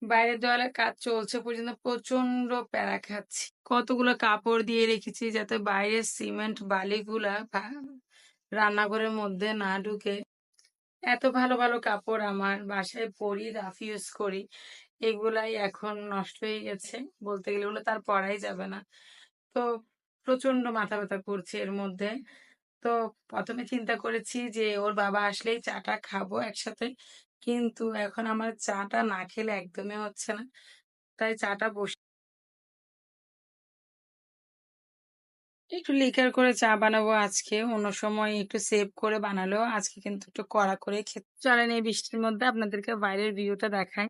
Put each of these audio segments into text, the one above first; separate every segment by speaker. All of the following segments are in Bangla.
Speaker 1: বাইরের দেওয়ালে কাজ চলছে পর্যন্ত প্রচন্ড প্যারা খাচ্ছি। কতগুলো কাপড় দিয়ে রেখেছি যাতে বাইরের সিমেন্ট বালিগুলা রান্নাঘরের মধ্যে না ঢুকে। এত ভালো, ভালো কাপড় আমার বাসায় পরি, রাফ ইউজ করি। এগুলাই এখন নষ্ট হয়ে গেছে। বলতে গেলে এগুলো তো আর পরাই যাবে না। তো প্রচন্ড মাথা ব্যথা করছে এর মধ্যে। তো ১ম এ চিন্তা করেছি যে ওর বাবা আসলেই চাটা খাবো একসাথে। কিন্তু এখন আমার চাটা না খেলে একদমই হচ্ছে না। তাই চাটা একটু লিকার করে চা বানাবো আজকে। অন্য সময় একটু সেভ করে বানালেও আজকে কিন্তু একটু কড়া করে খেতে চলেন এই বৃষ্টির মধ্যে আপনাদেরকে বাইরের ভিউটা দেখাই।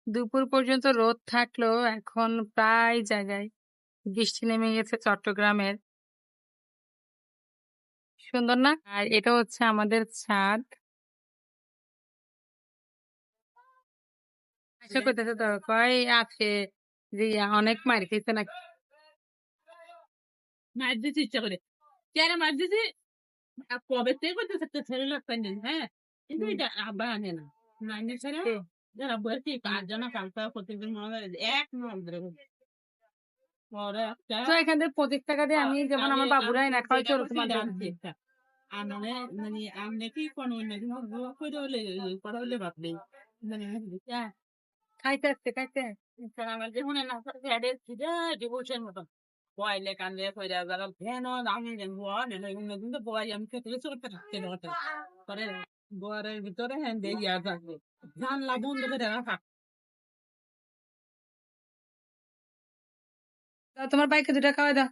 Speaker 1: দুপুর পর্যন্ত রোদ থাকলেও এখন প্রায় জায়গায় বৃষ্টি নেমে গেছে চট্টগ্রামের। সুন্দর না? আর এটা হচ্ছে আমাদের ছাদ। আশা করতেছে তো কয় আছে যে অনেক মার খেয়েছে নাকি। মার দিতে ইচ্ছা করে কেন মার দিতে কবে থেকে করতেছে একটা ছেলে লোক প্যান্ডেল হ্যাঁ কিন্তু এটা আব্বা আনে না নাইনে ছেড়ে যারা বলছি পাঁচজনা কালকা প্রত্যেকদিন মনে হয় এক নজরে পরে একটা তো এখান থেকে 25 টাকা দিয়ে আমি যেমন আমার বাবুরাই না খাওয়াই তো ওরকম আনছি আর মানে মানে আমনে কি কোন অন্য দিন করে হলে ভাব নেই মানে খাইতে আসছে খাইতে আমার যে মনে না ফ্যাডের ছিল ডিভোর্সের মতন বয়লে কান্দে কইরা যারা ফ্যান আমি অন্য দিন তো বয় আমি খেতে চলতে থাকতে পরে বরের ভিতরে হ্যাঁ দেখি আর থাকবে জানলা বন্ধ করে রাখা তোমার বাইকে 2টা খাওয়াই দাও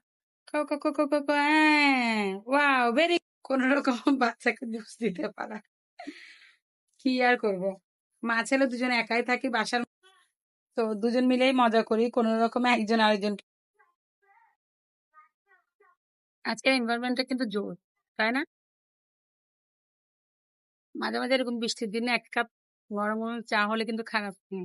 Speaker 1: খাও খাও খাও খাও খাও খাও, হ্যাঁ ওয়াও ভেরি কোন রকম বাচ্চাকে জুস দিতে পারা কি আর করব মা ছেলে দুজন একাই থাকি বাসার তো দুজন মিলেই মজা করি কোন রকমে একজন আরেকজন আজকের এনভায়রনমেন্টটা কিন্তু জোর তাই না মাঝে মাঝে এরকম বৃষ্টির দিনে 1 কাপ গরম গরম চা হলে কিন্তু খারাপ না।